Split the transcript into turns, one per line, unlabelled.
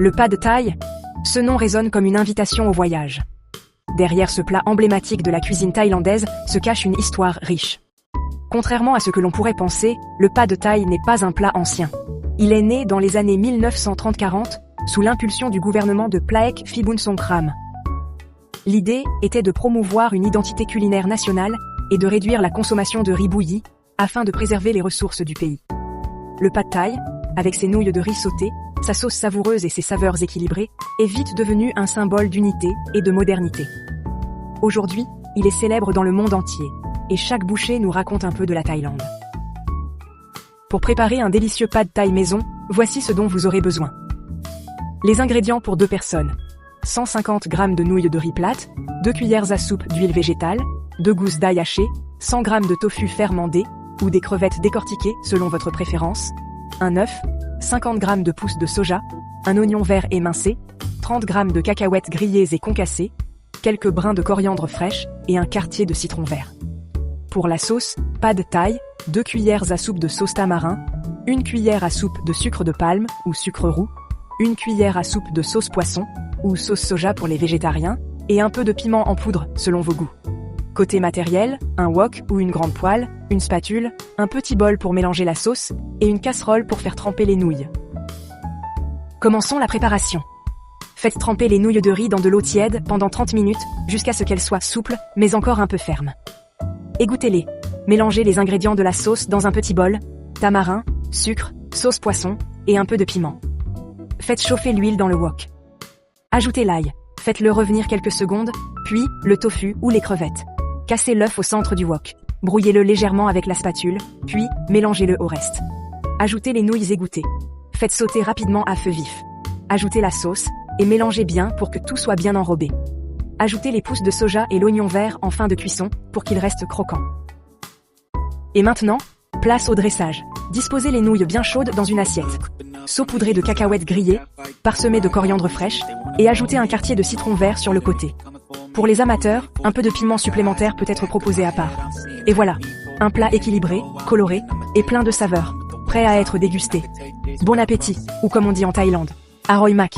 Le pad thai, ce nom résonne comme une invitation au voyage. Derrière ce plat emblématique de la cuisine thaïlandaise se cache une histoire riche. Contrairement à ce que l'on pourrait penser, le pad thai n'est pas un plat ancien. Il est né dans les années 1930-40, sous l'impulsion du gouvernement de Plaek Phibunsongkhram. L'idée était de promouvoir une identité culinaire nationale et de réduire la consommation de riz bouilli, afin de préserver les ressources du pays. Le pad thai, avec ses nouilles de riz sautées, sa sauce savoureuse et ses saveurs équilibrées, est vite devenu un symbole d'unité et de modernité. Aujourd'hui, il est célèbre dans le monde entier, et chaque bouchée nous raconte un peu de la Thaïlande. Pour préparer un délicieux pad thai maison, voici ce dont vous aurez besoin. Les ingrédients pour 2 personnes. 150 g de nouilles de riz plates, 2 cuillères à soupe d'huile végétale, 2 gousses d'ail hachées, 100 g de tofu fermenté, ou des crevettes décortiquées selon votre préférence, un œuf, 50 g de pousses de soja, un oignon vert émincé, 30 g de cacahuètes grillées et concassées, quelques brins de coriandre fraîche et un quartier de citron vert. Pour la sauce, pad thai, 2 cuillères à soupe de sauce tamarin, 1 cuillère à soupe de sucre de palme ou sucre roux, 1 cuillère à soupe de sauce poisson ou sauce soja pour les végétariens, et un peu de piment en poudre selon vos goûts. Côté matériel, un wok ou une grande poêle, une spatule, un petit bol pour mélanger la sauce, et une casserole pour faire tremper les nouilles. Commençons la préparation. Faites tremper les nouilles de riz dans de l'eau tiède pendant 30 minutes, jusqu'à ce qu'elles soient souples, mais encore un peu fermes. Égouttez-les. Mélangez les ingrédients de la sauce dans un petit bol, tamarin, sucre, sauce poisson, et un peu de piment. Faites chauffer l'huile dans le wok. Ajoutez l'ail. Faites-le revenir quelques secondes, puis le tofu ou les crevettes. Cassez l'œuf au centre du wok. Brouillez-le légèrement avec la spatule, puis mélangez-le au reste. Ajoutez les nouilles égouttées. Faites sauter rapidement à feu vif. Ajoutez la sauce, et mélangez bien pour que tout soit bien enrobé. Ajoutez les pousses de soja et l'oignon vert en fin de cuisson, pour qu'ils restent croquants. Et maintenant, place au dressage. Disposez les nouilles bien chaudes dans une assiette. Saupoudrez de cacahuètes grillées, parsemez de coriandre fraîche, et ajoutez un quartier de citron vert sur le côté. Pour les amateurs, un peu de piment supplémentaire peut être proposé à part. Et voilà, un plat équilibré, coloré, et plein de saveurs, prêt à être dégusté. Bon appétit, ou comme on dit en Thaïlande, Aroy Mak.